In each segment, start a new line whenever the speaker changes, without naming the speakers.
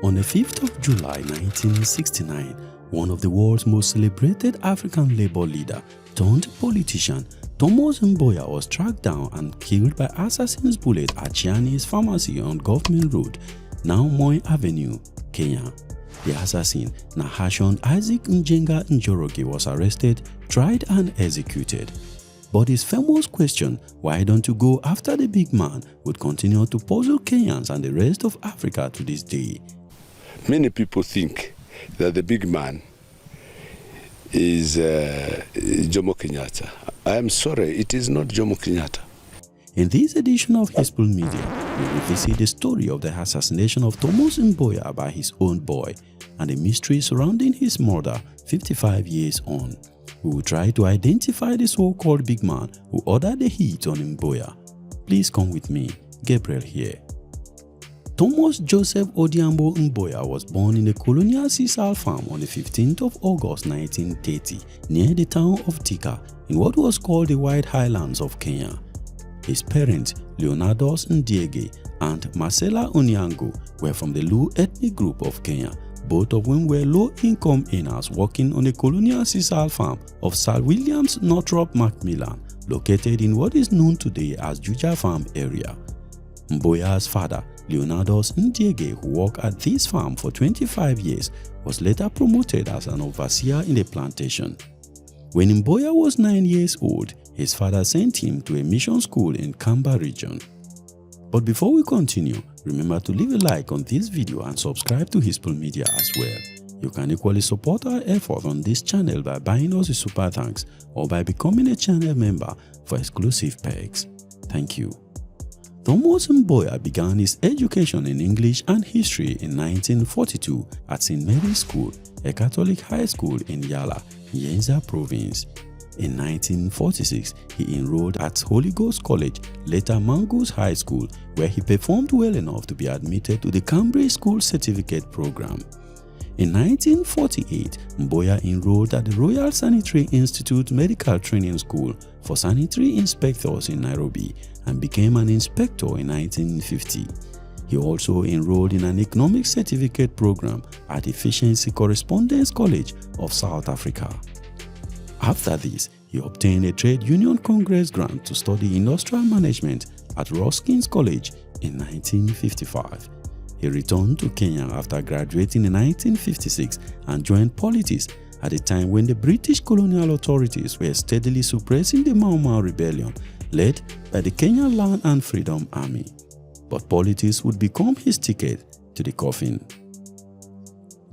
On the 5th of July 1969, one of the world's most celebrated African labor leader turned politician, Thomas Mboya, was tracked down and killed by assassins' bullet at Chaani's pharmacy on Government Road, now Moi Avenue, Kenya. The assassin, Nahashon Isaac Njenga Njoroge, was arrested, tried and executed. But his famous question, "Why don't you go after the big man?" would continue to puzzle Kenyans and the rest of Africa to this day.
Many people think that the big man is Jomo Kenyatta. I am sorry, it is not Jomo Kenyatta.
In this edition of Hisple Media, we revisit the story of the assassination of Thomas Mboya by his own boy and the mystery surrounding his murder 55 years on. We will try to identify the so-called big man who ordered the hit on Mboya. Please come with me, Gabriel here. Thomas Joseph Odiambo Mboya was born in the colonial sisal farm on the 15th of August 1930 near the town of Thika in what was called the White Highlands of Kenya. His parents, Leonidas Ndiege and Marcella Onyango, were from the Luo ethnic group of Kenya, both of whom were low-income earners working on the colonial sisal farm of Sir Williams Northrop Macmillan, located in what is known today as Juja Farm area. Mboya's father, Leonidas Ndiege, who worked at this farm for 25 years, was later promoted as an overseer in the plantation. When Mboya was 9 years old, his father sent him to a mission school in Kamba region. But before we continue, remember to leave a like on this video and subscribe to Hisple Media as well. You can equally support our effort on this channel by buying us a super thanks or by becoming a channel member for exclusive perks. Thank you. Thomas Mboya began his education in English and history in 1942 at St. Mary's School, a Catholic high school in Yala, Nyanza Province. In 1946, he enrolled at Holy Ghost College, later Mangus High School, where he performed well enough to be admitted to the Cambridge School Certificate Program. In 1948, Mboya enrolled at the Royal Sanitary Institute Medical Training School for sanitary inspectors in Nairobi and became an inspector in 1950. He also enrolled in an economic certificate program at Efficiency Correspondence College of South Africa. After this, he obtained a Trade Union Congress grant to study industrial management at Roskins College in 1955. He returned to Kenya after graduating in 1956 and joined politics at a time when the British colonial authorities were steadily suppressing the Mau Mau rebellion led by the Kenyan Land and Freedom Army. But politics would become his ticket to the coffin.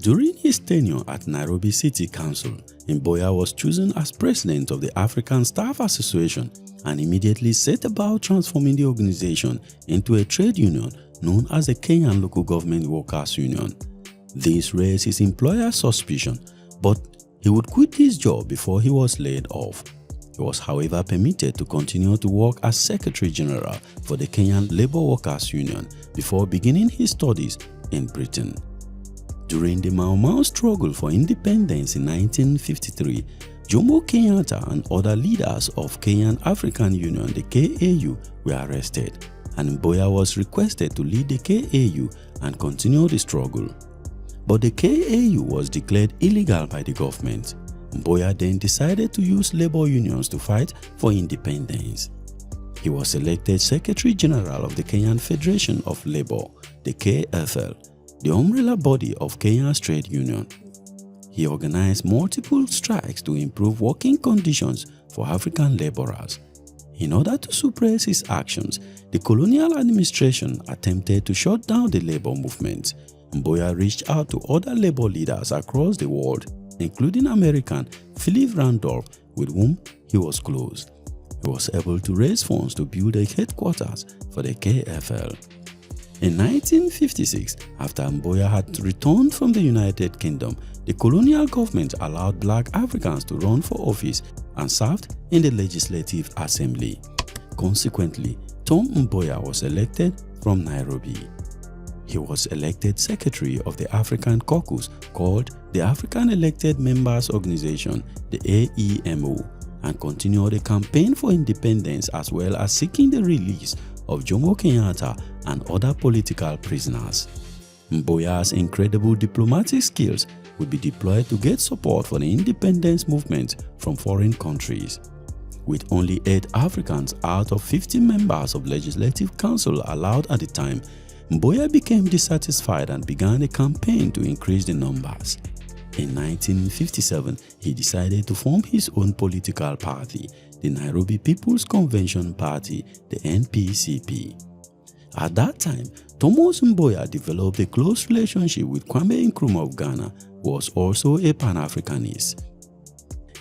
During his tenure at Nairobi City Council, Mboya was chosen as president of the African Staff Association and immediately set about transforming the organization into a trade union known as the Kenyan Local Government Workers Union. This raised his employer's suspicion, but he would quit his job before he was laid off. He was, however, permitted to continue to work as Secretary General for the Kenyan Labour Workers Union before beginning his studies in Britain. During the Mau Mau struggle for independence in 1953, Jomo Kenyatta and other leaders of Kenyan African Union, the KAU, were arrested, and Mboya was requested to lead the KAU and continue the struggle. But the KAU was declared illegal by the government. Mboya then decided to use labor unions to fight for independence. He was elected Secretary General of the Kenyan Federation of Labour, the KFL, the umbrella body of Kenya's trade union. He organized multiple strikes to improve working conditions for African laborers. In order to suppress his actions, the colonial administration attempted to shut down the labor movement. Mboya reached out to other labor leaders across the world, including American Philip Randolph, with whom he was close. He was able to raise funds to build a headquarters for the KFL. In 1956, after Mboya had returned from the United Kingdom, the colonial government allowed black Africans to run for office and served in the Legislative Assembly. Consequently, Tom Mboya was elected from Nairobi. He was elected Secretary of the African Caucus called the African Elected Members Organization, the AEMO, and continued a campaign for independence as well as seeking the release of Jomo Kenyatta and other political prisoners. Mboya's incredible diplomatic skills would be deployed to get support for the independence movement from foreign countries. With only 8 Africans out of 50 members of Legislative Council allowed at the time, Mboya became dissatisfied and began a campaign to increase the numbers. In 1957, he decided to form his own political party, the Nairobi People's Convention Party, the NPCP. At that time, Thomas Mboya developed a close relationship with Kwame Nkrumah of Ghana, who was also a Pan-Africanist.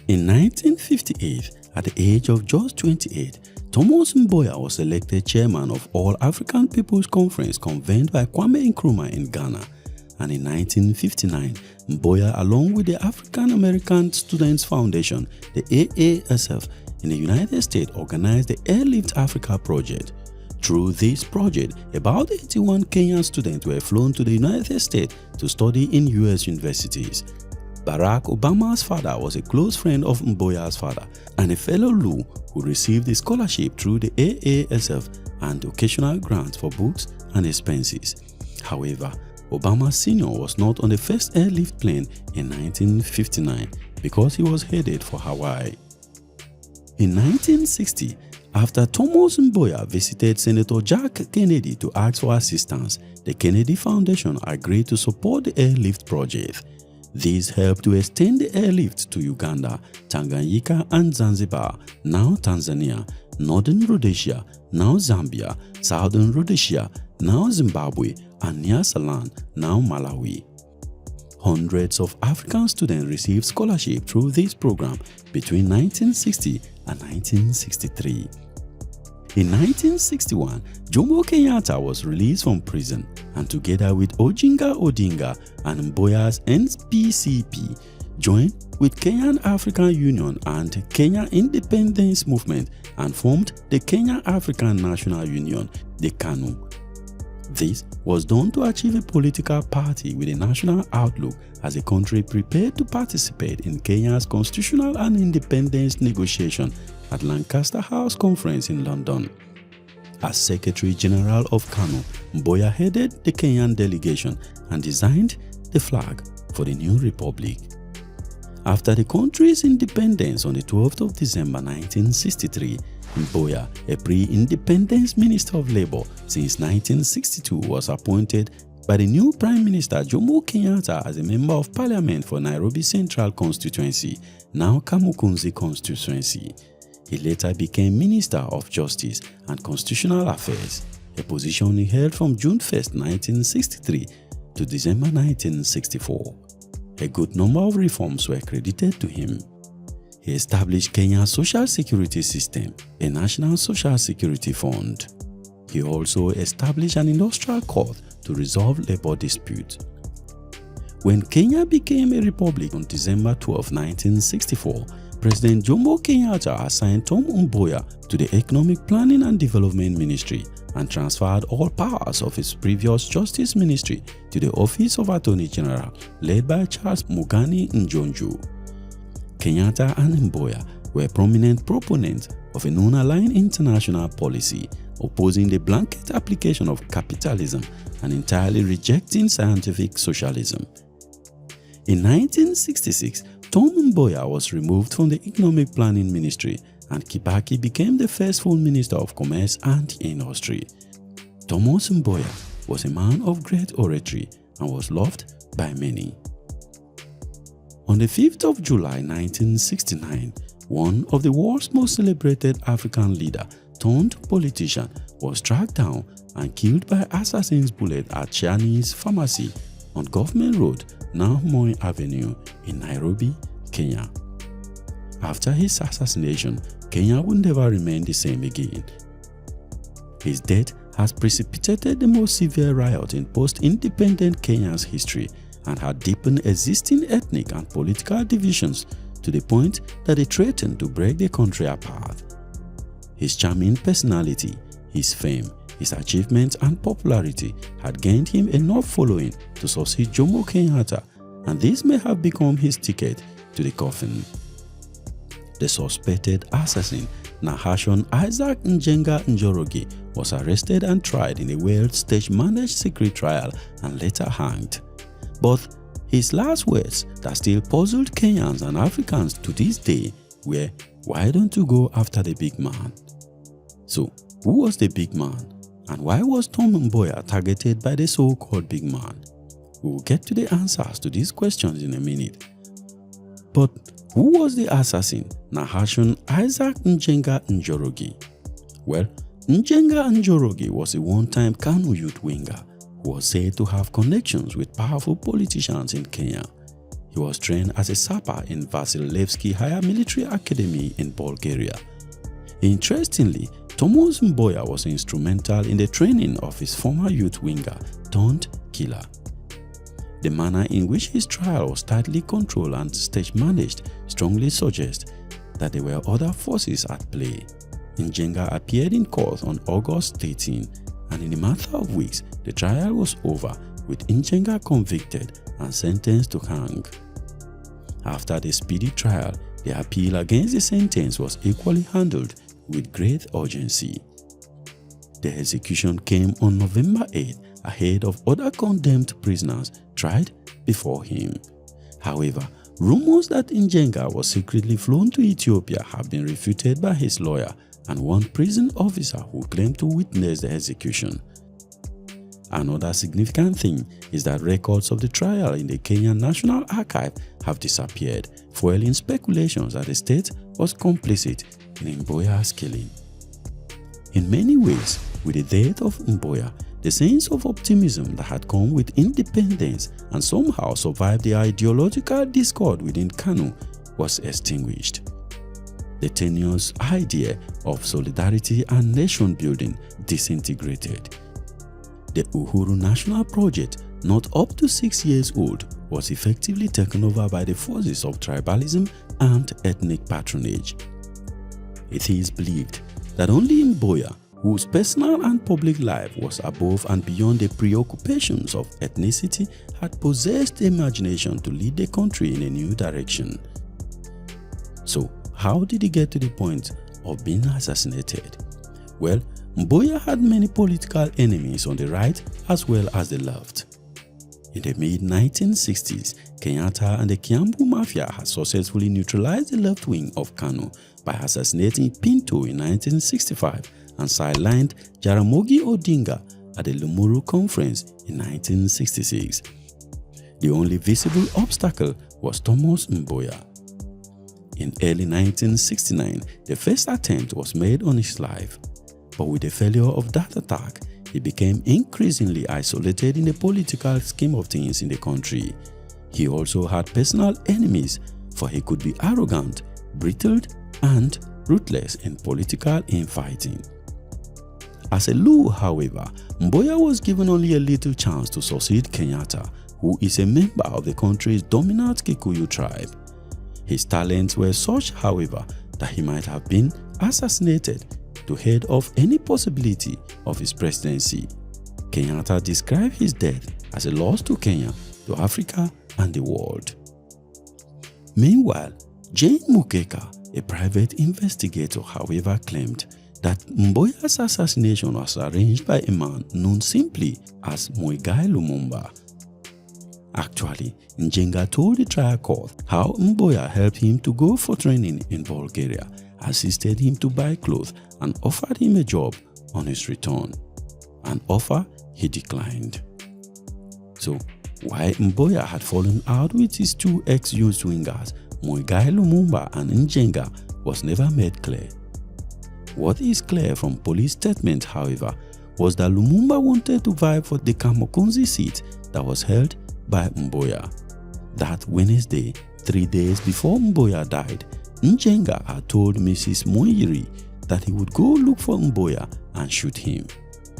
In 1958, at the age of just 28, Thomas Mboya was elected chairman of All African People's Conference convened by Kwame Nkrumah in Ghana. And in 1959, Mboya, along with the African American Students Foundation, the AASF, in the United States, organized the Airlift Africa project. Through this project, about 81 Kenyan students were flown to the United States to study in US universities. Barack Obama's father was a close friend of Mboya's father and a fellow Lu who received a scholarship through the AASF and occasional grants for books and expenses. However, Obama Sr. was not on the first airlift plane in 1959 because he was headed for Hawaii. In 1960, after Thomas Mboya visited Senator Jack Kennedy to ask for assistance, the Kennedy Foundation agreed to support the airlift project. This helped to extend the airlift to Uganda, Tanganyika and Zanzibar, now Tanzania, Northern Rhodesia, now Zambia, Southern Rhodesia, now Zimbabwe, and Nyasaland, now Malawi. Hundreds of African students received scholarship through this program between 1960 and 1963. In 1961, Jomo Kenyatta was released from prison and together with Ojinga Odinga and Mboya's NPCP joined with Kenyan African Union and Kenya Independence Movement and formed the Kenya African National Union, the KANU. This was done to achieve a political party with a national outlook as a country prepared to participate in Kenya's constitutional and independence negotiation at Lancaster House Conference in London. As Secretary General of KANU, Mboya headed the Kenyan delegation and designed the flag for the new republic. After the country's independence on the 12th of December 1963, Mboya, a pre-independence Minister of Labour since 1962, was appointed by the new Prime Minister Jomo Kenyatta as a Member of Parliament for Nairobi Central Constituency, now Kamukunzi Constituency. He later became Minister of Justice and Constitutional Affairs, a position he held from June 1, 1963 to December 1964. A good number of reforms were credited to him. He established Kenya's social security system, a national social security fund. He also established an industrial court to resolve labor disputes. When Kenya became a republic on December 12, 1964, President Jomo Kenyatta assigned Tom Mboya to the Economic Planning and Development Ministry and transferred all powers of his previous Justice Ministry to the Office of Attorney General, led by Charles Mugani Njonjo. Kenyatta and Mboya were prominent proponents of a non-aligned international policy, opposing the blanket application of capitalism and entirely rejecting scientific socialism. In 1966, Tom Mboya was removed from the Economic Planning Ministry and Kibaki became the first full Minister of Commerce and Industry. Thomas Mboya was a man of great oratory and was loved by many. On the 5th of July 1969, one of the world's most celebrated African leader turned politician was tracked down and killed by assassin's bullet at Chaani's pharmacy on Government Road, now Moi Avenue, in Nairobi, Kenya. After his assassination, Kenya would never remain the same again. His death has precipitated the most severe riot in post-independent Kenya's history and had deepened existing ethnic and political divisions to the point that it threatened to break the country apart. His charming personality, his fame, his achievements and popularity had gained him enough following to succeed Jomo Kenyatta, and this may have become his ticket to the coffin. The suspected assassin Nahashon Isaac Njenga Njoroge was arrested and tried in a well stage-managed secret trial and later hanged. But his last words that still puzzled Kenyans and Africans to this day were, "Why don't you go after the big man?" So, who was the big man? And why was Tom Mboya targeted by the so-called big man? We will get to the answers to these questions in a minute. But who was the assassin, Nahashon Isaac Njenga Njoroge? Well, Njenga Njoroge was a one-time Kanu youth winger who was said to have connections with powerful politicians in Kenya. He was trained as a sapper in Vasilevsky Higher Military Academy in Bulgaria. Interestingly, Thomas Mboya was instrumental in the training of his former youth winger turned killer. The manner in which his trial was tightly controlled and stage-managed strongly suggests that there were other forces at play. Njenga appeared in court on August 18, and in a matter of weeks, the trial was over, with Njenga convicted and sentenced to hang. After the speedy trial, the appeal against the sentence was equally handled with great urgency. The execution came on November 8 ahead of other condemned prisoners tried before him. However, rumors that Njenga was secretly flown to Ethiopia have been refuted by his lawyer and one prison officer who claimed to witness the execution. Another significant thing is that records of the trial in the Kenyan National Archive have disappeared, fueling speculations that the state was complicit in Mboya's killing. In many ways, with the death of Mboya, the sense of optimism that had come with independence and somehow survived the ideological discord within Kanu was extinguished. The tenuous idea of solidarity and nation building disintegrated. The Uhuru National Project, not up to 6 years old, was effectively taken over by the forces of tribalism and ethnic patronage. It is believed that only Mboya, whose personal and public life was above and beyond the preoccupations of ethnicity, had possessed the imagination to lead the country in a new direction. So, how did he get to the point of being assassinated? Well, Mboya had many political enemies on the right as well as the left. In the mid-1960s, Kenyatta and the Kiambu Mafia had successfully neutralized the left wing of Kanu by assassinating Pinto in 1965 and sidelined Jaramogi Odinga at the Limuru Conference in 1966. The only visible obstacle was Thomas Mboya. In early 1969, the first attempt was made on his life, but with the failure of that attack, he became increasingly isolated in the political scheme of things in the country. He also had personal enemies, for he could be arrogant, brittle, and ruthless in political infighting. As a Luo, however, Mboya was given only a little chance to succeed Kenyatta, who is a member of the country's dominant Kikuyu tribe. His talents were such, however, that he might have been assassinated to head off any possibility of his presidency. Kenyatta described his death as a loss to Kenya, to Africa, and the world. Meanwhile, Jane Mukeka, a private investigator, however, claimed that Mboya's assassination was arranged by a man known simply as Moi Lumumba. Actually, Njenga told the trial court how Mboya helped him to go for training in Bulgaria, assisted him to buy clothes, and offered him a job on his return. An offer he declined. So, why Mboya had fallen out with his two ex-youth wingers, Moi Lumumba and Njenga, was never made clear. What is clear from police statements, however, was that Lumumba wanted to vie for the Kamukunzi seat that was held by Mboya. That Wednesday, 3 days before Mboya died, Njenga had told Mrs. Moiri that he would go look for Mboya and shoot him.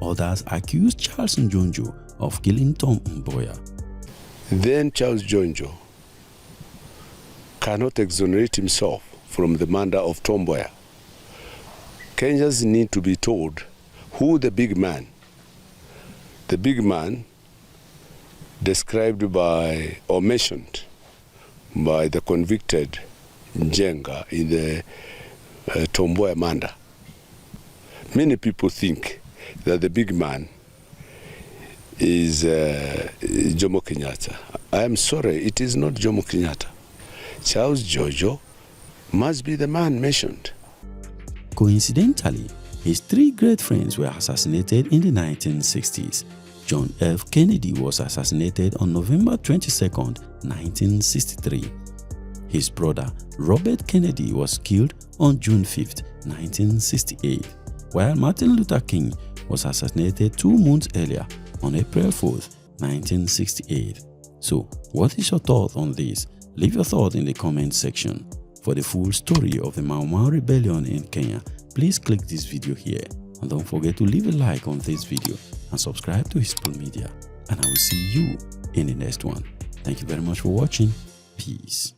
Others accused Charles Njonjo of killing Tom Mboya.
Then Charles Njonjo cannot exonerate himself from the murder of Tom Mboya. Kenyans need to be told who the big man described by or mentioned by the convicted Njenga in the Tom Mboya murder. Many people think that the big man is Jomo Kenyatta. I am sorry, it is not Jomo Kenyatta. Charles Jojo must be the man mentioned.
Coincidentally, his three great friends were assassinated in the 1960s. John F. Kennedy was assassinated on November 22, 1963. His brother, Robert Kennedy, was killed on June 5, 1968, while Martin Luther King was assassinated 2 months earlier on April 4, 1968. So, what is your thought on this? Leave your thought in the comment section. For the full story of the Mau Mau rebellion in Kenya, please click this video here. And don't forget to leave a like on this video and subscribe to Hisple Media. And I will see you in the next one. Thank you very much for watching. Peace.